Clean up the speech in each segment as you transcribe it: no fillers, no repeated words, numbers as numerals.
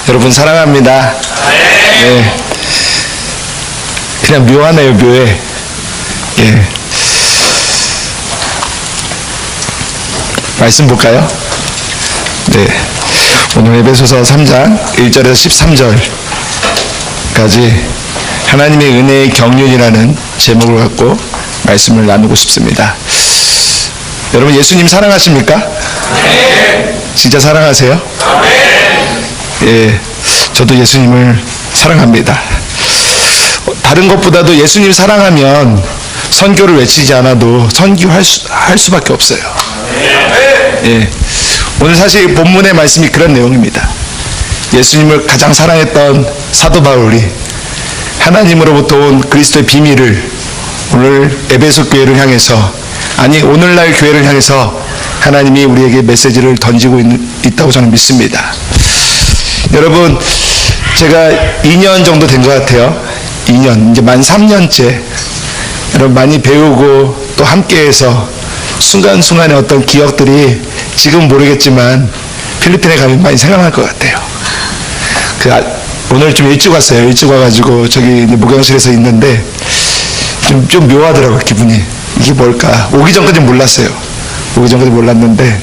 여러분 사랑합니다. 네. 그냥 묘하네요, 묘해. 예. 말씀 볼까요? 네. 오늘 에베소서 3장 1절에서 13절까지 하나님의 은혜의 경륜이라는 제목을 갖고 말씀을 나누고 싶습니다. 여러분 예수님 사랑하십니까? 네. 진짜 사랑하세요? 네. 예, 저도 예수님을 사랑합니다. 다른 것보다도 예수님 사랑하면 선교를 외치지 않아도 선교할 수밖에 없어요. 예, 오늘 사실 본문의 말씀이 그런 내용입니다. 예수님을 가장 사랑했던 사도 바울이 하나님으로부터 온 그리스도의 비밀을 오늘 에베소 교회를 향해서, 아니 오늘날 교회를 향해서 하나님이 우리에게 메시지를 던지고 있다고 저는 믿습니다. 여러분, 제가 2년 정도 된 것 같아요. 2년, 이제 만 3년째 여러분 많이 배우고 또 함께해서 순간순간의 어떤 기억들이 지금 모르겠지만 필리핀에 가면 많이 생각날 것 같아요. 오늘 좀 일찍 왔어요. 일찍 와가지고 저기 목욕실에서 있는데 좀 묘하더라고요, 기분이. 이게 뭘까? 오기 전까지는 몰랐어요. 오기 전까지 몰랐는데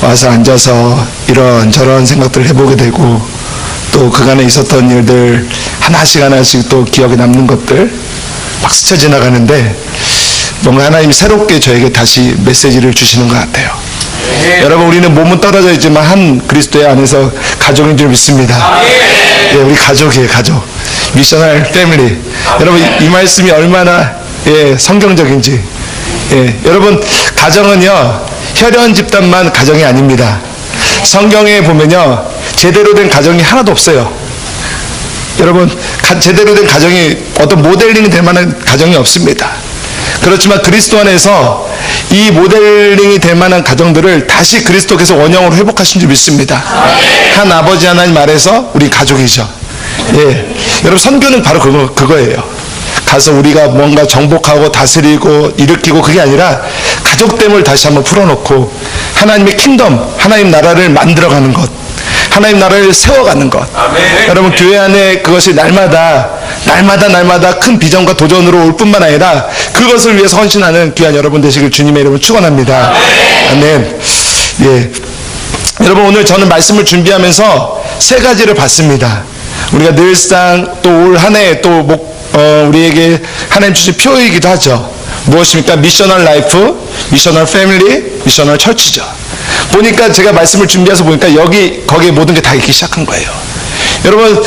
와서 앉아서 이런저런 생각들을 해보게 되고, 또 그간에 있었던 일들 하나씩 또 기억에 남는 것들 막 스쳐 지나가는데 뭔가 하나님이 새롭게 저에게 다시 메시지를 주시는 것 같아요. 여러분, 우리는 몸은 떨어져 있지만 한 그리스도의 안에서 가족인 줄 믿습니다. 예, 우리 가족이에요, 가족. 미셔널 패밀리. 여러분, 이 말씀이 얼마나 성경적인지. 예, 여러분, 가정은요 혈연 집단만 가정이 아닙니다. 성경에 보면요 제대로 된 가정이 하나도 없어요. 여러분, 제대로 된 가정이 어떤 모델링이 될 만한 가정이 없습니다. 그렇지만 그리스도 안에서 이 모델링이 될 만한 가정들을 다시 그리스도께서 원형으로 회복하신 줄 믿습니다. 한 아버지 하나님 아래서 우리 가족이죠. 예, 여러분, 선교는 바로 그거예요. 가서 우리가 뭔가 정복하고 다스리고 일으키고, 그게 아니라 가족됨을 다시 한번 풀어놓고 하나님의 킹덤, 하나님 나라를 만들어가는 것, 하나님 나라를 세워가는 것. 아멘. 여러분, 교회 안에 그것이 날마다 큰 비전과 도전으로 올 뿐만 아니라 그것을 위해서 헌신하는 귀한 여러분 되시길 주님의 이름으로 축원합니다. 아멘. 예, 여러분, 오늘 저는 말씀을 준비하면서 세 가지를 봤습니다. 우리가 늘상 또 올 한 해 또 우리에게 하나님 주신 표이기도 하죠. 무엇입니까? 미셔널 라이프, 미셔널 패밀리, 미셔널 처치죠. 보니까 제가 말씀을 준비해서 보니까 거기에 모든 게 다 있기 시작한 거예요. 여러분,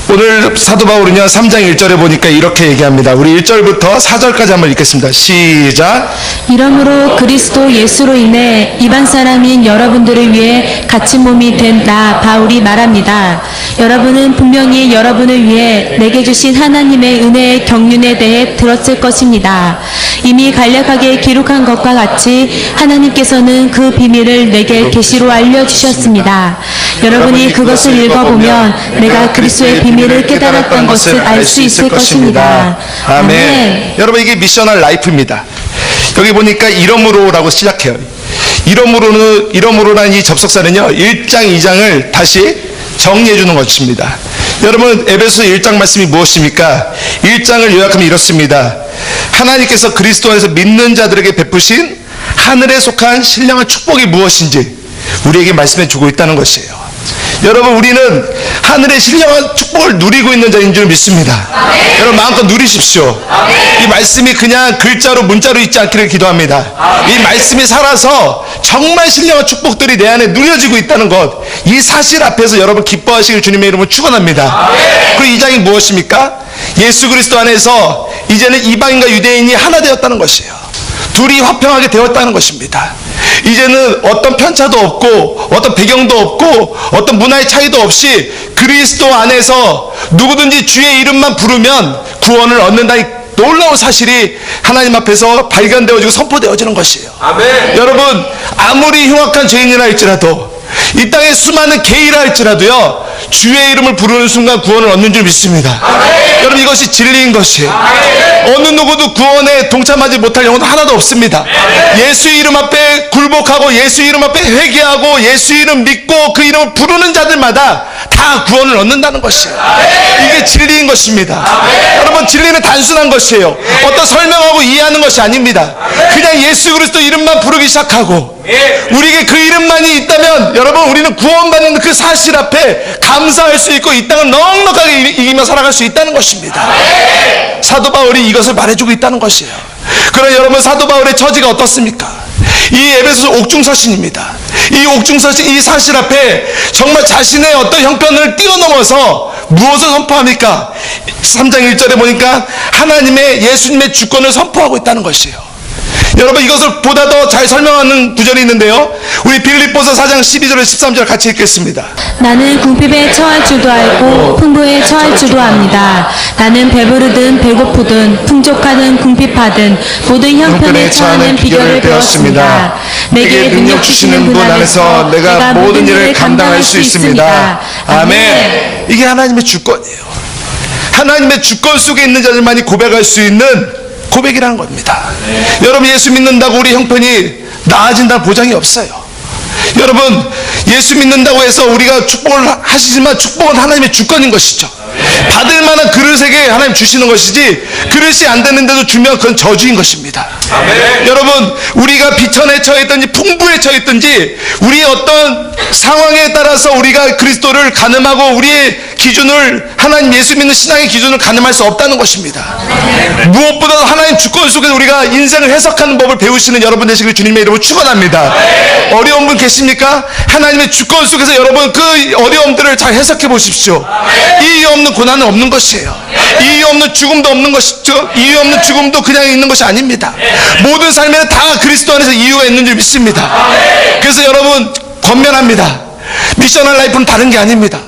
오늘 사도 바울은요 3장 1절에 보니까 이렇게 얘기합니다. 우리 1절부터 4절까지 한번 읽겠습니다. 시작. 이러므로 그리스도 예수로 인해 이방 사람인 여러분들을 위해 갇힌 몸이 된 나 바울이 말합니다. 여러분은 분명히 여러분을 위해 내게 주신 하나님의 은혜의 경륜에 대해 들었을 것입니다. 이미 간략하게 기록한 것과 같이 하나님께서는 그 비밀을 내게 계시로 알려주셨습니다. 여러분이 그것을 읽어보면 내가 그리스도의 비밀을 깨달았던 것을 알 수 있을 것입니다. 아멘. 여러분, 이게 미셔널 라이프입니다. 여기 보니까 이러므로라고 시작해요. 이러므로라는 이 접속사는요 1장 2장을 다시 정리해 주는 것입니다. 여러분, 에베소 1장 말씀이 무엇입니까? 1장을 요약하면 이렇습니다. 하나님께서 그리스도 안에서 믿는 자들에게 베푸신 하늘에 속한 신령한 축복이 무엇인지 우리에게 말씀해 주고 있다는 것이에요. 여러분, 우리는 하늘의 신령한 축복을 누리고 있는 자인 줄 믿습니다. 아멘. 여러분, 마음껏 누리십시오. 아멘. 이 말씀이 그냥 글자로 문자로 있지 않기를 기도합니다. 아멘. 이 말씀이 살아서 정말 신령한 축복들이 내 안에 누려지고 있다는 것, 이 사실 앞에서 여러분 기뻐하시길 주님의 이름으로 축원합니다. 그리고 이 장이 무엇입니까? 예수 그리스도 안에서 이제는 이방인과 유대인이 하나 되었다는 것이에요. 둘이 화평하게 되었다는 것입니다. 이제는 어떤 편차도 없고 어떤 배경도 없고 어떤 문화의 차이도 없이 그리스도 안에서 누구든지 주의 이름만 부르면 구원을 얻는다는 놀라운 사실이 하나님 앞에서 발견되어지고 선포되어지는 것이에요. 아멘. 여러분, 아무리 흉악한 죄인이라 할지라도 이 땅에 수많은 게이라 할지라도요 주의 이름을 부르는 순간 구원을 얻는 줄 믿습니다. 아멘. 여러분, 이것이 진리인 것이에요. 아멘. 어느 누구도 구원에 동참하지 못할 영혼은 하나도 없습니다. 아멘. 예수 이름 앞에 굴복하고 예수 이름 앞에 회개하고 예수 이름 믿고 그 이름을 부르는 자들마다 다 구원을 얻는다는 것이에요. 이게 진리인 것입니다. 여러분, 진리는 단순한 것이에요. 어떤 설명하고 이해하는 것이 아닙니다. 그냥 예수 그리스도 이름만 부르기 시작하고 우리에게 그 이름만이 있다면 여러분, 우리는 구원받는 그 사실 앞에 감사할 수 있고 이 땅을 넉넉하게 이기며 살아갈 수 있다는 것입니다. 사도 바울이 이것을 말해주고 있다는 것이에요. 그러나 여러분, 사도 바울의 처지가 어떻습니까? 이 에베소서 옥중서신입니다. 이 옥중서신, 이 사실 앞에 정말 자신의 어떤 형편을 뛰어넘어서 무엇을 선포합니까? 3장 1절에 보니까 하나님의, 예수님의 주권을 선포하고 있다는 것이에요. 여러분, 이것을 보다 더 잘 설명하는 구절이 있는데요, 우리 빌립보서 4장 12절에 13절 같이 읽겠습니다. 나는 궁핍에 처할 줄도 알고 풍부에 처할 줄도 압니다. 나는 배부르든 배고프든 풍족하든 궁핍하든 모든 형편에 처하는 비결을 배웠습니다. 내게 능력 주시는 분 안에서 내가 모든 일을 감당할 수 있습니다. 아멘. 이게 하나님의 주권이에요. 하나님의 주권 속에 있는 자들만이 고백할 수 있는 고백이라는 겁니다. 여러분, 예수 믿는다고 우리 형편이 나아진다는 보장이 없어요. 여러분, 예수 믿는다고 해서 우리가 축복을 하시지만 축복은 하나님의 주권인 것이죠. 받을 만한 그릇에게 하나님 주시는 것이지, 그릇이 안 되는데도 주면 그건 저주인 것입니다. 아멘. 여러분, 우리가 비천에 처했든지 풍부에 처했든지 우리의 어떤 상황에 따라서 우리가 그리스도를 가늠하고 우리의 기준을, 하나님 예수 믿는 신앙의 기준을 가늠할 수 없다는 것입니다. 아멘. 무엇보다도 하나님 주권 속에서 우리가 인생을 해석하는 법을 배우시는 여러분 되시길 주님의 이름으로 축원합니다. 아멘. 어려운 분 계십니까? 하나님의 주권 속에서 여러분 그 어려움들을 잘 해석해 보십시오. 아멘. 이유 없는 고난은 없는 것이에요. 이유 없는 죽음도 없는 것이죠. 이유 없는 죽음도 그냥 있는 것이 아닙니다. 모든 삶에는 다 그리스도 안에서 이유가 있는 줄 믿습니다. 그래서 여러분, 권면합니다. 미셔널 라이프는 다른 게 아닙니다.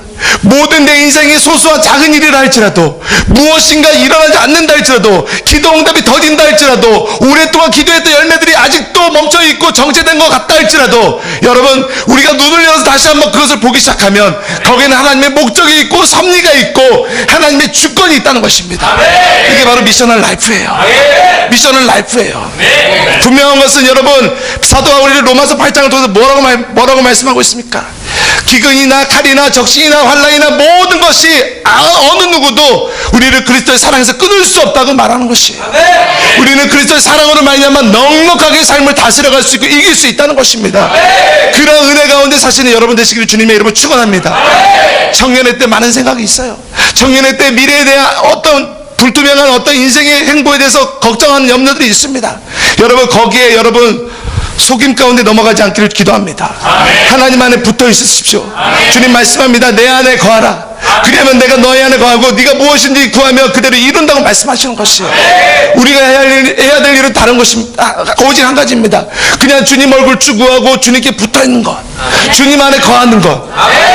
모든 내 인생의 소소한 작은 일이라 할지라도, 무엇인가 일어나지 않는다 할지라도, 기도 응답이 더딘다 할지라도, 오랫동안 기도했던 열매들이 아직도 멈춰있고 정체된 것 같다 할지라도, 여러분, 우리가 눈을 열어서 다시 한번 그것을 보기 시작하면 거기에는 하나님의 목적이 있고 섭리가 있고 하나님의 주권이 있다는 것입니다. 이게 바로 미셔널 라이프예요. 미셔널 라이프예요. 분명한 것은 여러분, 사도 바울이 로마서 8장을 통해서 뭐라고 말씀하고 있습니까? 기근이나 칼이나 적신이나 환난이나 모든 것이 어느 누구도 우리를 그리스도의 사랑에서 끊을 수 없다고 말하는 것이에요. 우리는 그리스도의 사랑으로 말미암아 넉넉하게 삶을 다스려갈 수 있고 이길 수 있다는 것입니다. 그런 은혜 가운데 사시는 여러분 되시기를 주님의 이름으로 축원합니다. 청년의 때 많은 생각이 있어요. 청년의 때 미래에 대한 어떤 불투명한 어떤 인생의 행보에 대해서 걱정하는 염려들이 있습니다. 여러분, 거기에 여러분 속임 가운데 넘어가지 않기를 기도합니다. 아멘. 하나님 안에 붙어 있으십시오. 아멘. 주님 말씀합니다. 내 안에 거하라. 그러면 내가 너희 안에 거하고 네가 무엇인지 구하며 그대로 이룬다고 말씀하시는 것이에요. 우리가 해야 될 일은 다른 것입니다. 오직 한 가지입니다. 그냥 주님 얼굴 추구하고 주님께 붙어있는 것, 주님 안에 거하는 것,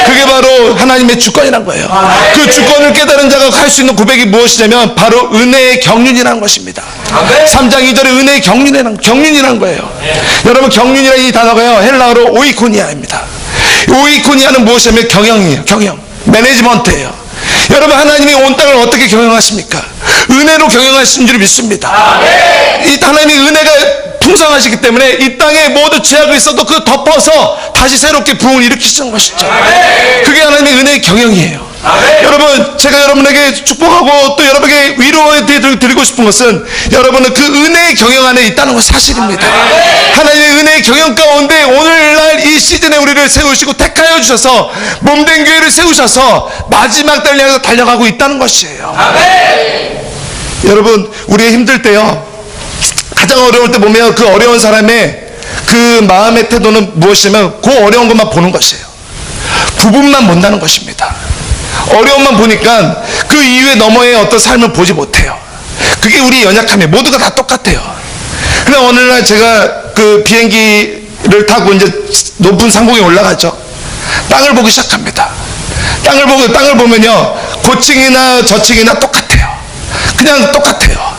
그게 바로 하나님의 주권이란 거예요. 그 주권을 깨달은 자가 할 수 있는 고백이 무엇이냐면 바로 은혜의 경륜이라는 것입니다. 3장 2절에 은혜의 경륜이라는 거예요. 여러분, 경륜이라는 이 단어가요, 헬라어로 오이코니아입니다. 오이코니아는 무엇이냐면 경영이에요. 경영, 매니지먼트예요. 여러분, 하나님이 온 땅을 어떻게 경영하십니까? 은혜로 경영하시는 줄 믿습니다. 이 하나님의 은혜가 풍성하시기 때문에 이 땅에 모두 죄악이 있어도 그 덮어서 다시 새롭게 부흥을 일으키시는 것이죠. 그게 하나님의 은혜의 경영이에요. 여러분, 제가 여러분에게 축복하고 또 여러분에게 위로해 드리고 싶은 것은 여러분은 그 은혜의 경영 안에 있다는 것 사실입니다. 하나님의 은혜의 경영 가운데 오늘날 이 시즌에 우리를 세우시고 택하여 주셔서 몸된 교회를 세우셔서 마지막 달을 향해서 달려가고 있다는 것이에요. 여러분, 우리가 힘들 때요, 가장 어려울 때 보면 그 어려운 사람의 그 마음의 태도는 무엇이냐면 그 어려운 것만 보는 것이에요. 부분만 본다는 것입니다. 어려움만 보니까 그 이후에 너머의 어떤 삶을 보지 못해요. 그게 우리의 연약함이에요. 모두가 다 똑같아요. 그러나 어느 날 제가 그 비행기를 타고 이제 높은 상공에 올라가죠. 땅을 보기 시작합니다. 땅을 보면요, 고층이나 저층이나 똑같아요. 그냥 똑같아요.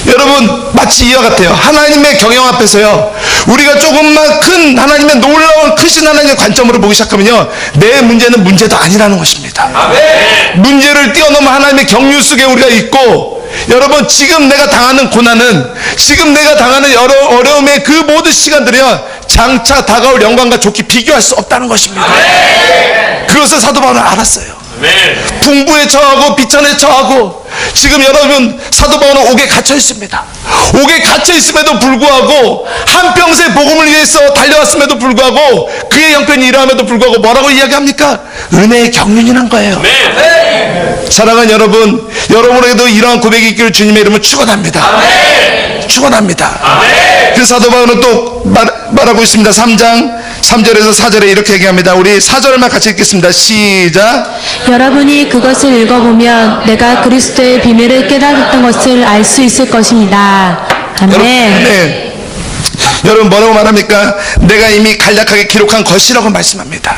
여러분, 마치 이와 같아요. 하나님의 경영 앞에서요, 우리가 조금만 큰 하나님의 놀라운 크신 하나님의 관점으로 보기 시작하면요, 내 문제는 문제도 아니라는 것입니다. 아멘. 문제를 뛰어넘어 하나님의 경륜 속에 우리가 있고 여러분 지금 내가 당하는 고난은, 지금 내가 당하는 여러 어려움의 그 모든 시간들이요 장차 다가올 영광과 좋게 비교할 수 없다는 것입니다. 그것을 사도 바울은 알았어요. 풍부에 처하고 비천에 처하고, 지금 여러분 사도 바울은 옥에 갇혀 있습니다. 옥에 갇혀 있음에도 불구하고, 한평생 복음을 위해서 달려왔음에도 불구하고, 그의 형편이 이러함에도 불구하고 뭐라고 이야기합니까? 은혜의 경륜이란 거예요. 사랑하는 여러분, 여러분에게도 이러한 고백이 있기를 주님의 이름으로 축원합니다. 축원합니다. 그래서 사도 바울은 또 말하고 있습니다. 3장 3절에서 4절에 이렇게 얘기합니다. 우리 4절만 같이 읽겠습니다. 시작. 여러분이 그것을 읽어보면 내가 그리스도의 비밀을 깨달았던 것을 알 수 있을 것입니다. 아멘. 네. 여러분 뭐라고 말합니까? 내가 이미 간략하게 기록한 것이라고 말씀합니다.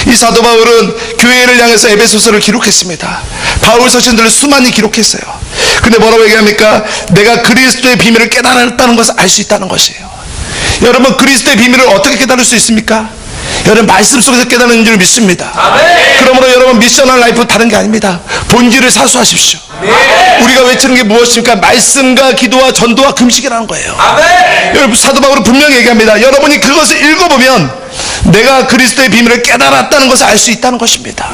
이 사도 바울은 교회를 향해서 에베소서를 기록했습니다. 바울 서신들을 수많이 기록했어요. 근데 뭐라고 얘기합니까? 내가 그리스도의 비밀을 깨달았다는 것을 알 수 있다는 것이에요. 여러분 그리스도의 비밀을 어떻게 깨달을 수 있습니까? 여러분 말씀 속에서 깨달는 줄 믿습니다. 그러므로 여러분 미셔널 라이프 다른 게 아닙니다. 본질을 사수하십시오. 우리가 외치는 게 무엇입니까? 말씀과 기도와 전도와 금식이라는 거예요. 여러분 사도 바울은 분명히 얘기합니다. 여러분이 그것을 읽어보면 내가 그리스도의 비밀을 깨달았다는 것을 알 수 있다는 것입니다.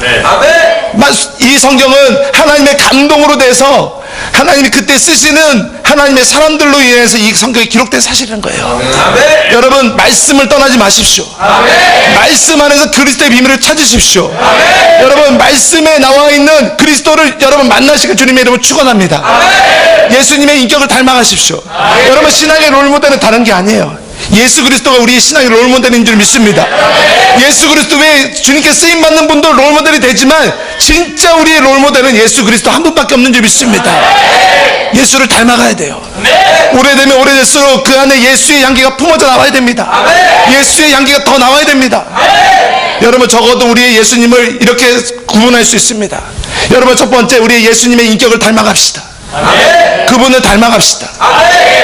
이 성경은 하나님의 감동으로 돼서 하나님이 그때 쓰시는 하나님의 사람들로 인해서 이 성경이 기록된 사실인 거예요. 여러분 말씀을 떠나지 마십시오. 말씀 안에서 그리스도의 비밀을 찾으십시오. 여러분 말씀에 나와 있는 그리스도를 여러분 만나시길 주님의 이름으로 축원합니다. 예수님의 인격을 닮아가십시오. 여러분 신앙의 롤모델은 다른 게 아니에요. 예수 그리스도가 우리의 신앙의 롤모델인 줄 믿습니다. 예수 그리스도 외에 주님께 쓰임받는 분도 롤모델이 되지만 진짜 우리의 롤모델은 예수 그리스도 한 분밖에 없는 줄 믿습니다. 예수를 닮아가야 돼요. 오래되면 오래될수록 그 안에 예수의 향기가 품어져 나와야 됩니다. 예수의 향기가 더 나와야 됩니다. 여러분 적어도 우리의 예수님을 이렇게 구분할 수 있습니다. 여러분 첫 번째, 우리의 예수님의 인격을 닮아갑시다. 그분을 닮아갑시다.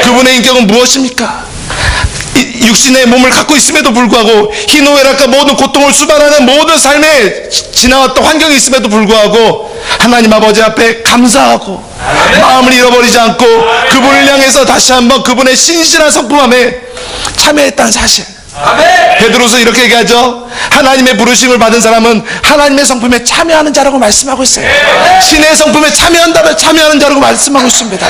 그분의 인격은 무엇입니까? 육신의 몸을 갖고 있음에도 불구하고, 희노애락과 모든 고통을 수반하는 모든 삶에 지나왔던 환경이 있음에도 불구하고 하나님 아버지 앞에 감사하고 마음을 잃어버리지 않고 그분을 향해서 다시 한번 그분의 신실한 성품함에 참여했다는 사실. 베드로서 이렇게 얘기하죠. 하나님의 부르심을 받은 사람은 하나님의 성품에 참여하는 자라고 말씀하고 있어요. 신의 성품에 참여한다면 참여하는 자라고 말씀하고 있습니다.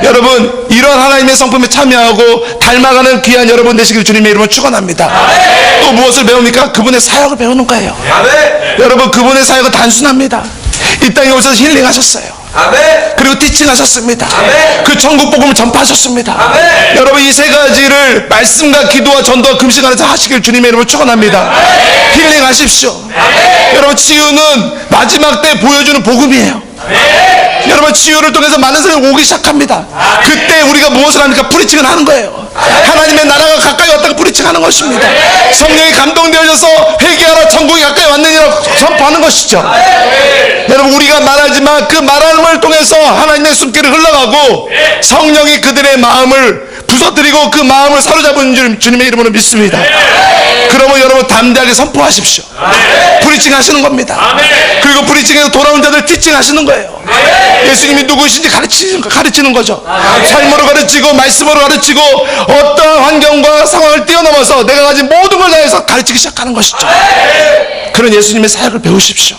여러분 이런 하나님의 성품에 참여하고 닮아가는 귀한 여러분 되시길 주님의 이름으로 축원합니다. 또 무엇을 배웁니까? 그분의 사역을 배우는 거예요. 여러분 그분의 사역은 단순합니다. 이 땅에 오셔서 힐링하셨어요. 그리고 티칭하셨습니다. 그 천국 복음을 전파하셨습니다. 여러분 이 세 가지를 말씀과 기도와 전도와 금식 안에서 하시길 주님의 이름으로 축원합니다. 힐링하십시오. 여러분 치유는 마지막 때 보여주는 복음이에요. 여러분 치유를 통해서 많은 사람이 오기 시작합니다. 그때 우리가 무엇을 합니까? 프리칭을 하는 거예요. 하나님의 나라가 가까이 왔다고 프리칭하는 것입니다. 성령이 감동되어져서 회개하라 천국이 가까이 왔느니라 선포하는 것이죠. 여러분 우리가 말하지만 그 말함을 통해서 하나님의 숨결이 흘러가고 성령이 그들의 마음을 부서뜨리고 그 마음을 사로잡은 줄 주님의 이름으로 믿습니다. 그러면 여러분 담대하게 선포하십시오. 프리칭 하시는 겁니다. 그리고 프리칭에서 돌아온 자들 티칭 하시는 거예요. 예수님이 누구이신지 가르치는 거죠. 삶으로 가르치고 말씀으로 가르치고 어떠한 환경과 상황을 뛰어넘어서 내가 가진 모든 걸 다해서 가르치기 시작하는 것이죠. 그런 예수님의 사역을 배우십시오.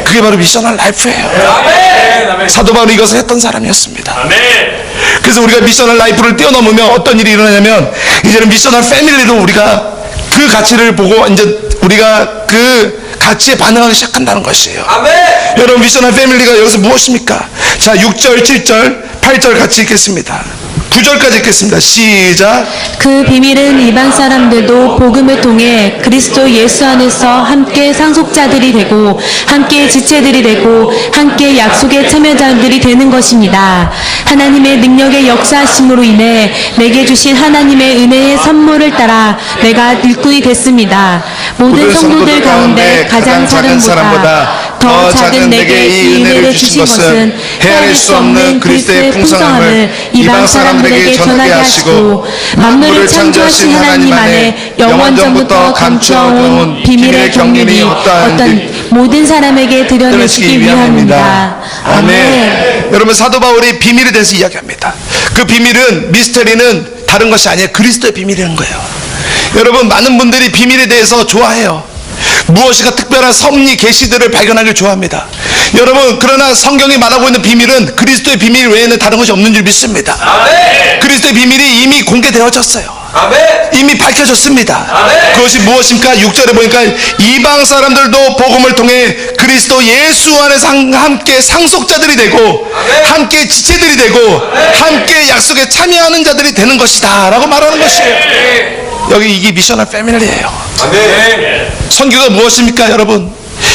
그게 바로 미셔널 라이프예요. 사도 바울이 이것을 했던 사람이었습니다. 그래서 우리가 미셔널 라이프를 뛰어넘으면 어떤 일이 일어나냐면 이제는 미셔널 패밀리로 우리가 그 가치를 보고 이제 우리가 그 가치에 반응하기 시작한다는 것이에요. 여러분 미셔널 패밀리가 여기서 무엇입니까? 자 6절, 7절, 8절 같이 읽겠습니다. 9절까지 읽겠습니다. 시작. 그 비밀은 이방 사람들도 복음을 통해 그리스도 예수 안에서 함께 상속자들이 되고 함께 지체들이 되고 함께 약속의 참여자들이 되는 것입니다. 하나님의 능력의 역사하심으로 인해 내게 주신 하나님의 은혜의 선물을 따라 내가 일꾼이 됐습니다. 모든 성도들 가운데 가장 작은 사람보다 더 작은 내게 이 은혜를 주신 것은 헤아릴 수 없는 그리스도의 풍성함을 이방 사람들에게 전하게 하시고 만물을 창조하신 하나님 안에 영원전부터 감추어온 비밀의 경륜이 어떤 모든 사람에게 드러내시기 위함입니다. 아멘. 여러분, 사도 바울이 비밀에 대해서 이야기합니다. 그 비밀은, 미스터리는 다른 것이 아니에요. 그리스도의 비밀이라는 거예요. 여러분, 많은 분들이 비밀에 대해서 좋아해요. 무엇인가 특별한 섭리, 계시들을 발견하길 좋아합니다. 여러분, 그러나 성경이 말하고 있는 비밀은 그리스도의 비밀 외에는 다른 것이 없는 줄 믿습니다. 아멘. 그리스도의 비밀이 이미 공개되어졌어요. 아멘. 이미 밝혀졌습니다. 아멘. 그것이 무엇입니까? 6절에 보니까 이방 사람들도 복음을 통해 그리스도 예수 안에서 함께 상속자들이 되고, 아멘. 함께 지체들이 되고, 함께 약속에 참여하는 자들이 되는 것이다 라고 말하는 것이에요. 여기 이게 미셔널 패밀리예요. 아멘. 선교가 무엇입니까, 여러분?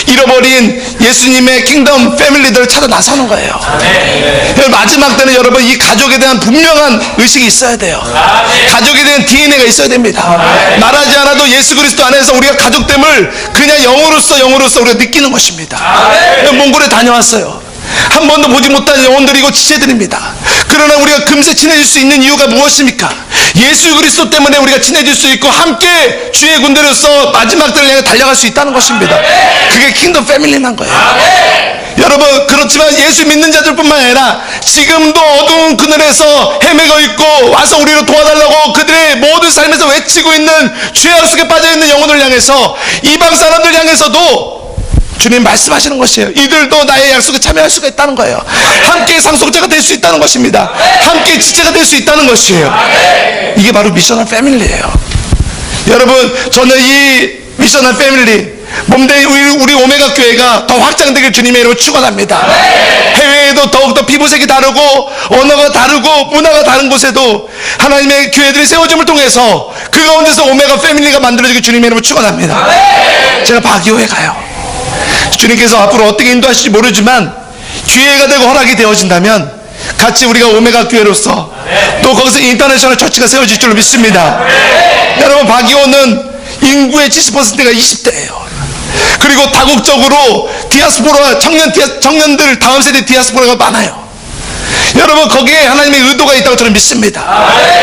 잃어버린 예수님의 킹덤 패밀리들을 찾아 나서는 거예요. 아멘. 마지막 때는 여러분, 이 가족에 대한 분명한 의식이 있어야 돼요. 가족에 대한 DNA가 있어야 됩니다. 말하지 않아도 예수 그리스도 안에서 우리가 가족됨을 그냥 영으로서 우리가 느끼는 것입니다. 몽골에 다녀왔어요. 한 번도 보지 못한 영혼들이고 지체들입니다. 그러나 우리가 금세 친해질 수 있는 이유가 무엇입니까? 예수 그리스도 때문에 우리가 친해질 수 있고, 함께 주의 군대로서 마지막 때를 향해 달려갈 수 있다는 것입니다. 그게 킹덤 패밀리란 거예요. 여러분, 그렇지만 예수 믿는 자들뿐만 아니라 지금도 어두운 그늘에서 헤매고 있고 와서 우리를 도와달라고 그들의 모든 삶에서 외치고 있는 죄악 속에 빠져있는 영혼을 향해서, 이방 사람들 향해서도 주님 말씀하시는 것이에요. 이들도 나의 약속에 참여할 수가 있다는 거예요. 함께 상속자가 될 수 있다는 것입니다. 함께 지체가 될 수 있다는 것이에요. 이게 바로 미셔널 패밀리예요. 여러분, 저는 이 미셔널 패밀리 몸된 우리 오메가 교회가 더 확장되길 주님의 이름으로 축원합니다. 해외에도 더욱더 피부색이 다르고 언어가 다르고 문화가 다른 곳에도 하나님의 교회들이 세워짐을 통해서 그 가운데서 오메가 패밀리가 만들어지길 주님의 이름으로 축원합니다. 제가 바기오에 가요. 주님께서 앞으로 어떻게 인도하실지 모르지만 기회가 되고 허락이 되어진다면 같이 우리가 오메가 교회로서 또 거기서 인터내셔널 처치가 세워질 줄로 믿습니다. 여러분, 바기오는 인구의 70%가 20대예요. 그리고 다국적으로 디아스포라, 청년들, 다음 세대 디아스포라가 많아요. 여러분, 거기에 하나님의 의도가 있다고 저는 믿습니다.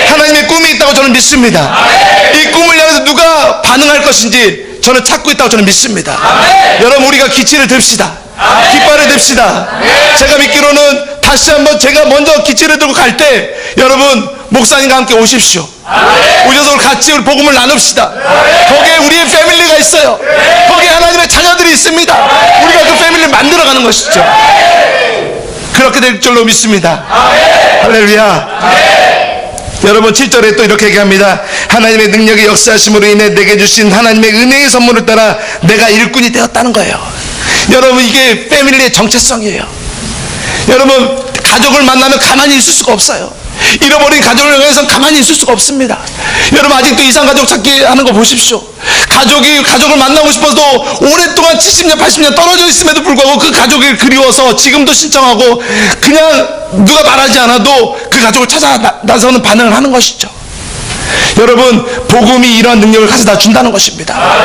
하나님의 꿈이 있다고 저는 믿습니다. 이 꿈을 향해서 누가 반응할 것인지 저는 찾고 있다고 저는 믿습니다. 여러분, 우리가 기치를 듭시다. 깃발을 듭시다. 제가 믿기로는 다시 한번 제가 먼저 기치를 들고 갈 때 여러분, 목사님과 함께 오십시오. 오셔서 우리 같이 우리 복음을 나눕시다. 거기에 우리의 패밀리가 있어요. 거기에 하나님의 자녀들이 있습니다. 우리가 그 패밀리를 만들어가는 것이죠. 그렇게 될 줄로 믿습니다. 할렐루야. 여러분, 7절에 또 이렇게 얘기합니다. 하나님의 능력의 역사하심으로 인해 내게 주신 하나님의 은혜의 선물을 따라 내가 일꾼이 되었다는 거예요. 여러분, 이게 패밀리의 정체성이에요. 여러분, 가족을 만나면 가만히 있을 수가 없어요. 잃어버린 가족을 위해서 가만히 있을 수가 없습니다. 여러분, 아직도 이상가족 찾기 하는 거 보십시오. 가족을 만나고 싶어도 오랫동안 70년 80년 떨어져 있음에도 불구하고 그 가족이 그리워서 지금도 신청하고 그냥 누가 말하지 않아도 그 가족을 찾아 나서는 반응을 하는 것이죠. 여러분, 복음이 이러한 능력을 가져다 준다는 것입니다.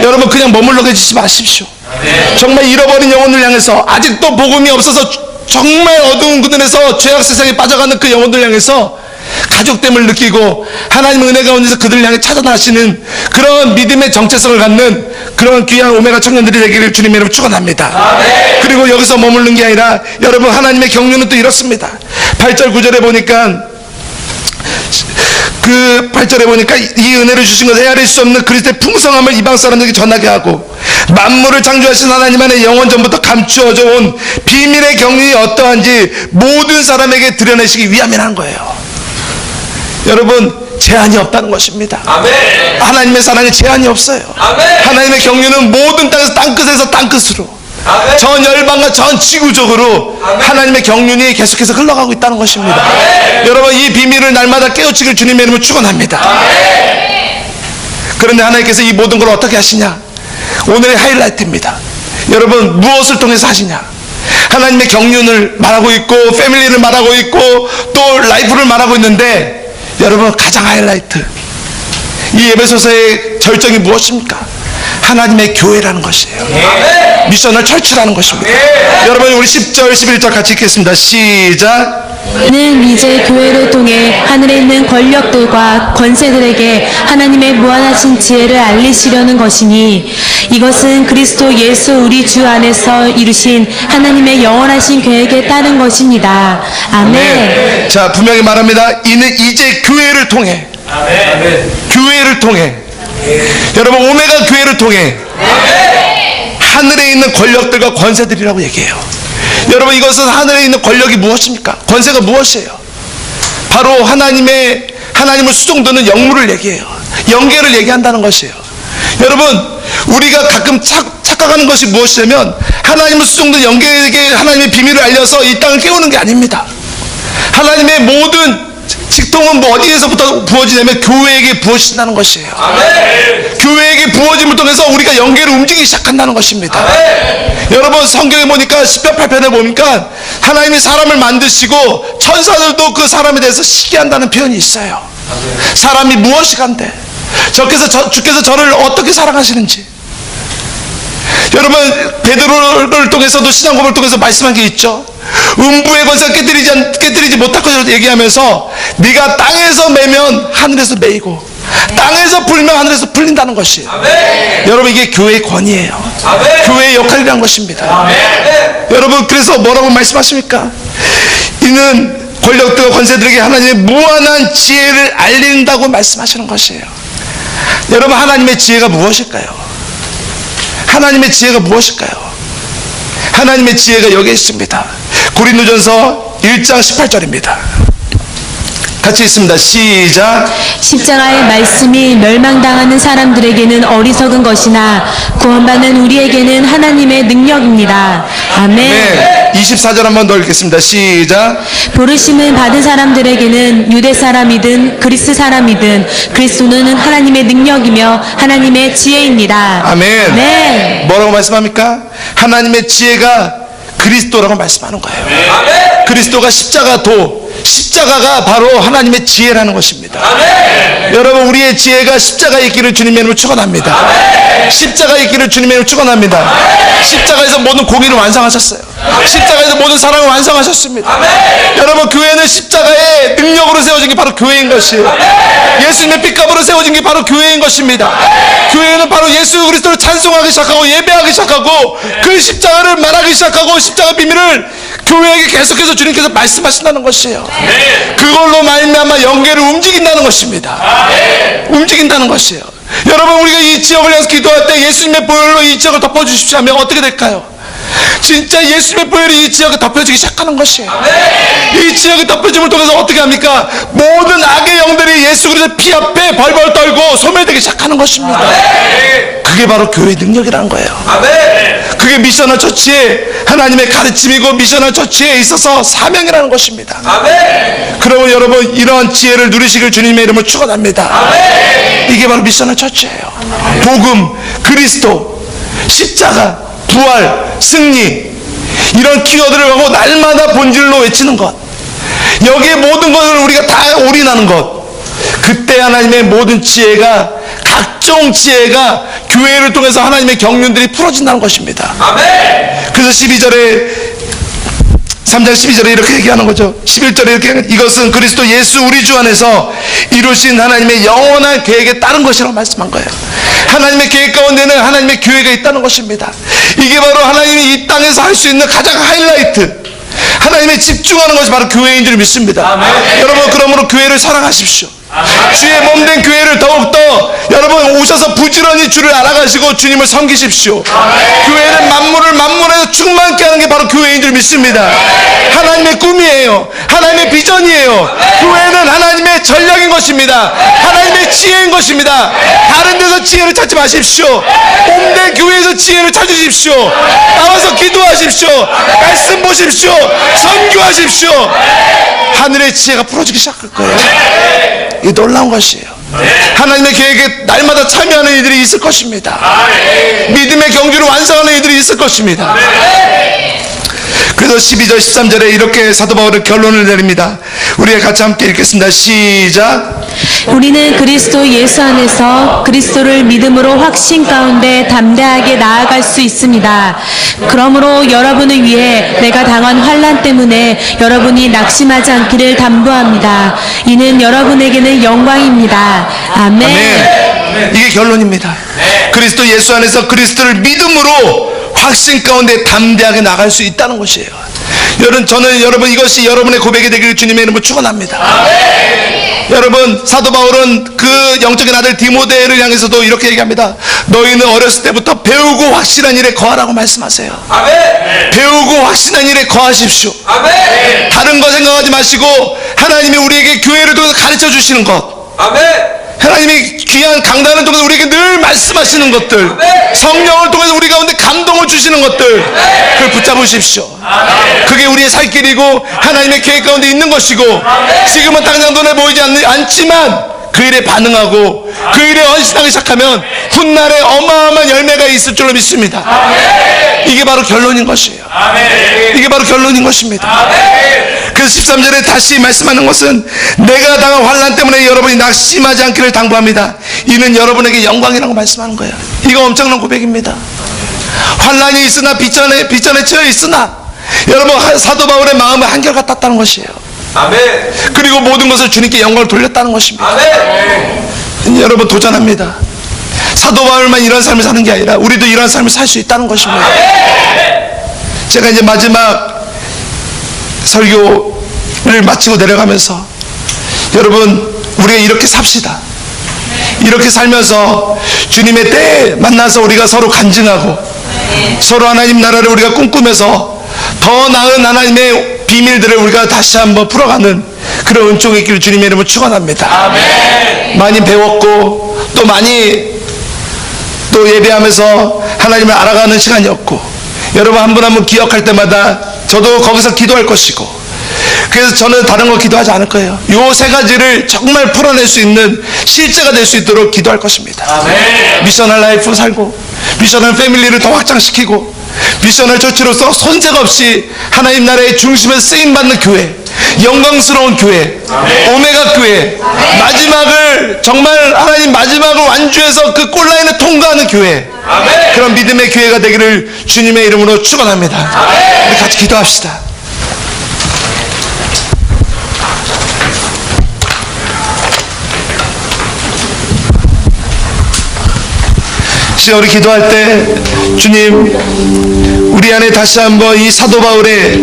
여러분, 그냥 머물러 계시지 마십시오. 정말 잃어버린 영혼을 향해서, 아직도 복음이 없어서 정말 어두운 그늘에서 죄악 세상에 빠져가는 그 영혼들 향해서 가족됨을 느끼고 하나님의 은혜 가운데서 그들을 향해 찾아나시는 그런 믿음의 정체성을 갖는 그런 귀한 오메가 청년들이 되기를 주님의 이름으로 축원합니다. 그리고 여기서 머무르는 게 아니라 여러분, 하나님의 경륜은 또 이렇습니다. 8절 9절에 보니까 그 8절에 보니까 이 은혜를 주신 것을 헤아릴 수 없는 그리스도의 풍성함을 이방 사람들에게 전하게 하고, 만물을 창조하신 하나님 안에 영원 전부터 감추어져 온 비밀의 경륜이 어떠한지 모든 사람에게 드러내시기 위함이라는 거예요. 여러분, 제한이 없다는 것입니다. 아멘. 하나님의 사랑에 제한이 없어요. 아멘. 하나님의 경륜은 모든 땅에서 땅끝에서 땅끝으로, 아멘. 전 열방과 전 지구적으로 하나님의 경륜이 계속해서 흘러가고 있다는 것입니다. 여러분, 이 비밀을 날마다 깨우치길 주님의 이름으로 축원합니다. 그런데 하나님께서 이 모든 걸 어떻게 하시냐? 오늘의 하이라이트입니다. 여러분, 무엇을 통해서 하시냐? 하나님의 경륜을 말하고 있고 패밀리를 말하고 있고 또 라이프를 말하고 있는데, 여러분, 가장 하이라이트, 이 에베소서의 절정이 무엇입니까? 하나님의 교회라는 것이에요. 미션을 철치라는 것입니다. 여러분 우리 10절 11절 같이 읽겠습니다. 시작. 는 이제 교회를 통해 하늘에 있는 권력들과 권세들에게 하나님의 무한하신 지혜를 알리시려는 것이니 이것은 그리스도 예수 우리 주 안에서 이루신 하나님의 영원하신 계획에 따른 것입니다. 아멘. 자, 분명히 말합니다. 이는 이제 교회를 통해, 교회를 통해, 여러분 오메가 교회를 통해 하늘에 있는 권력들과 권세들이라고 얘기해요. 여러분 이것은 하늘에 있는 권력이 무엇입니까? 권세가 무엇이에요? 바로 하나님을 수종드는 영물을 얘기해요. 영계를 얘기한다는 것이에요. 여러분 우리가 가끔 착각하는 것이 무엇이냐면 하나님을 수종드는 영계에게 하나님의 비밀을 알려서 이 땅을 깨우는 게 아닙니다. 하나님의 모든 직통은 어디에서부터 부어지냐면 교회에게 부어진다는 것이에요. 교회에게 부어짐을 통해서 우리가 영계를 움직이기 시작한다는 것입니다. 여러분 성경에 보니까 10편 8편에 보니까 하나님이 사람을 만드시고 천사들도 그 사람에 대해서 시기한다는 표현이 있어요. 사람이 무엇이 간대, 주께서 저를 어떻게 사랑하시는지. 여러분 베드로를 통해서도 신앙고백을 통해서 말씀한 게 있죠. 음부의 권세가 깨뜨리지 못할 것이라고 얘기하면서 네가 땅에서 매면 하늘에서 매이고 땅에서 풀면 하늘에서 풀린다는 것이에요. 여러분 이게 교회의 권위예요. 교회의 역할이라는 것입니다. 여러분 그래서 뭐라고 말씀하십니까? 이는 권력들과 권세들에게 하나님의 무한한 지혜를 알린다고 말씀하시는 것이에요. 여러분 하나님의 지혜가 무엇일까요? 하나님의 지혜가 무엇일까요? 하나님의 지혜가 여기 있습니다. 고린도전서 1장 18절입니다. 같이 있습니다. 시작. 십자가의 말씀이 멸망당하는 사람들에게는 어리석은 것이나 구원받는 우리에게는 하나님의 능력입니다. 아멘. 네, 24절 한번 더 읽겠습니다. 시작. 부르심을 받은 사람들에게는 유대 사람이든 그리스 사람이든 그리스도는 하나님의 능력이며 하나님의 지혜입니다. 아멘. 네. 뭐라고 말씀합니까? 하나님의 지혜가 그리스도라고 말씀하는 거예요. 그리스도가 십자가가 바로 하나님의 지혜라는 것입니다. 여러분 우리의 지혜가 십자가의 길을 주님의 이름으로 축원합니다. 십자가의 길을 주님의 이름으로 축원합니다. 십자가에서 모든 공의를 완성하셨어요. 십자가에서 모든 사랑을 완성하셨습니다. 여러분 교회는 십자가의 능력으로 세워진 게 바로 교회인 것이에요. 예수님의 핏값으로 세워진 게 바로 교회인 것입니다. 교회는 바로 예수 그리스도를 찬송하기 시작하고 예배하기 시작하고 그 십자가를 말하기 시작하고 십자가 비밀을 교회에게 계속해서 주님께서 말씀하신다는 것이에요. 그걸로 말미암아 영계를 움직인다는 것입니다. 움직인다는 것이에요. 여러분 우리가 이 지역을 위해서 기도할 때 예수님의 보혈로 이 지역을 덮어주십시오 하면 어떻게 될까요? 진짜 예수님의 보혈이 이 지역에 덮여지기 시작하는 것이에요. 이 지역의 덮여짐을 통해서 어떻게 합니까? 모든 악의 영들이 예수 그리스도의 피 앞에 벌벌 떨고 소멸되기 시작하는 것입니다. 그게 바로 교회의 능력이라는 거예요. 그게 미셔널 처치의 하나님의 가르침이고 미셔널 처치에 있어서 사명이라는 것입니다. 그러면 여러분 이러한 지혜를 누리시길 주님의 이름을 축원합니다. 이게 바로 미셔널 처치예요. 복음, 그리스도, 십자가, 부활, 승리, 이런 키워드를 하고 날마다 본질로 외치는 것, 여기에 모든 것을 우리가 다 올인하는 것, 그때 하나님의 모든 지혜가, 각종 지혜가 교회를 통해서 하나님의 경륜들이 풀어진다는 것입니다. 그래서 3장 12절에 이렇게 얘기하는 거죠. 11절에 이렇게, 이것은 그리스도 예수 우리 주 안에서 이루신 하나님의 영원한 계획에 따른 것이라고 말씀한 거예요. 하나님의 계획 가운데는 하나님의 교회가 있다는 것입니다. 이게 바로 하나님이 이 땅에서 할 수 있는 가장 하이라이트, 하나님의 집중하는 것이 바로 교회인 줄 믿습니다. 여러분 그러므로 교회를 사랑하십시오. 주의 몸된 교회를 더욱더 여러분 오셔서 부지런히 주를 알아가시고 주님을 섬기십시오. 교회는 만물에서 충만케 하는 게 바로 교회인 줄 믿습니다. 하나님의 꿈이에요. 하나님의 비전이에요. 교회는 하나님의 전략인 것입니다. 하나님의 지혜인 것입니다. 다른 데서 지혜를 찾지 마십시오. 몸된 교회에서 지혜를 찾으십시오. 나와서 기도하십시오. 말씀 보십시오. 선교하십시오. 하늘의 지혜가 풀어지기 시작할 거예요. 이 놀라운 것이에요. 하나님의 계획에 날마다 참여하는 이들이 있을 것입니다. 믿음의 경주를 완성하는 이들이 있을 것입니다. 그래서 12절 13절에 이렇게 사도 바울은 결론을 내립니다. 우리가 같이 함께 읽겠습니다. 시작. 우리는 그리스도 예수 안에서 그리스도를 믿음으로 확신 가운데 담대하게 나아갈 수 있습니다. 그러므로 여러분을 위해 내가 당한 환난 때문에 여러분이 낙심하지 않기를 담보합니다. 이는 여러분에게는 영광입니다. 아멘. 아멘. 이게 결론입니다. 그리스도 예수 안에서 그리스도를 믿음으로 확신 가운데 담대하게 나갈 수 있다는 것이에요. 저는 여러분 이것이 여러분의 고백이 되기를 주님의 이름으로 축원합니다. 여러분 사도 바울은 그 영적인 아들 디모데를 향해서도 이렇게 얘기합니다. 너희는 어렸을 때부터 배우고 확실한 일에 거하라고 말씀하세요. 배우고 확실한 일에 거하십시오. 다른 거 생각하지 마시고 하나님이 우리에게 교회를 통해서 가르쳐 주시는 것, 하나님이 귀한 강단을 통해서 우리에게 늘 말씀하시는 것들, 성령을 통해서 우리 가운데 감동을 주시는 것들, 그걸 붙잡으십시오. 그게 우리의 살 길이고 하나님의 계획 가운데 있는 것이고, 지금은 당장 눈에 보이지 않지만 그 일에 반응하고 그 일에 헌신하기 시작하면 훗날에 어마어마한 열매가 있을 줄로 믿습니다. 이게 바로 결론인 것이에요. 이게 바로 결론인 것입니다. 그래서 13절에 다시 말씀하는 것은 내가 당한 환난 때문에 여러분이 낙심하지 않기를 당부합니다. 이는 여러분에게 영광이라고 말씀하는 거예요. 이거 엄청난 고백입니다. 환난이 있으나 비전에 처해 있으나 여러분 사도 바울의 마음은 한결같았다는 것이에요. 그리고 모든 것을 주님께 영광을 돌렸다는 것입니다. 여러분 도전합니다. 사도 바울만 이런 삶을 사는 게 아니라 우리도 이런 삶을 살 수 있다는 것입니다. 제가 이제 마지막 설교를 마치고 내려가면서 여러분 우리가 이렇게 삽시다. 이렇게 살면서 주님의 때에 만나서 우리가 서로 간증하고 서로 하나님 나라를 우리가 꿈꾸면서 더 나은 하나님의 비밀들을 우리가 다시 한번 풀어가는 그런 은총이 있기를 주님의 이름으로 축원합니다. 많이 배웠고 또 많이 또 예배하면서 하나님을 알아가는 시간이었고, 여러분 한 분 한 분 기억할 때마다 저도 거기서 기도할 것이고, 그래서 저는 다른 거 기도하지 않을 거예요. 요 세 가지를 정말 풀어낼 수 있는 실제가 될 수 있도록 기도할 것입니다. 미셔널 라이프 살고, 미셔널 패밀리를 더 확장시키고, 미셔널 처치로서 손색 없이 하나님 나라의 중심에서 쓰임받는 교회, 영광스러운 교회, 오메가 교회, 마지막을 정말 하나님 마지막을 완주해서 그 골라인을 통과하는 교회, 그런 믿음의 교회가 되기를 주님의 이름으로 축원합니다. 우리 같이 기도합시다. 우리 기도할 때 주님 우리 안에 다시 한번 이 사도 바울의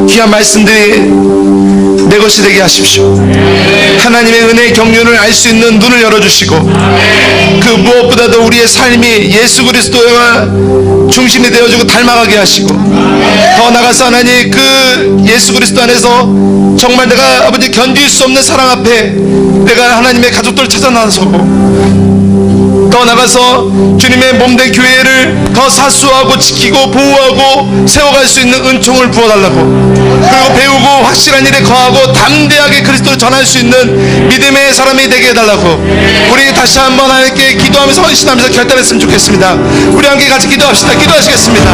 귀한 말씀들이 내 것이 되게 하십시오. 하나님의 은혜의 경륜을 알 수 있는 눈을 열어주시고, 그 무엇보다도 우리의 삶이 예수 그리스도가 중심이 되어지고 닮아가게 하시고, 더 나아가서 하나님 그 예수 그리스도 안에서 정말 내가 아버지 견딜 수 없는 사랑 앞에 내가 하나님의 가족들을 찾아 나서고, 더 나가서 주님의 몸된 교회를 더 사수하고 지키고 보호하고 세워갈 수 있는 은총을 부어달라고, 그리고 배우고 확실한 일에 거하고 담대하게 그리스도를 전할 수 있는 믿음의 사람이 되게 해달라고 우리 다시 한번 하나님께 기도하면서 헌신하면서 결단했으면 좋겠습니다. 우리 함께 같이 기도합시다. 기도하시겠습니다.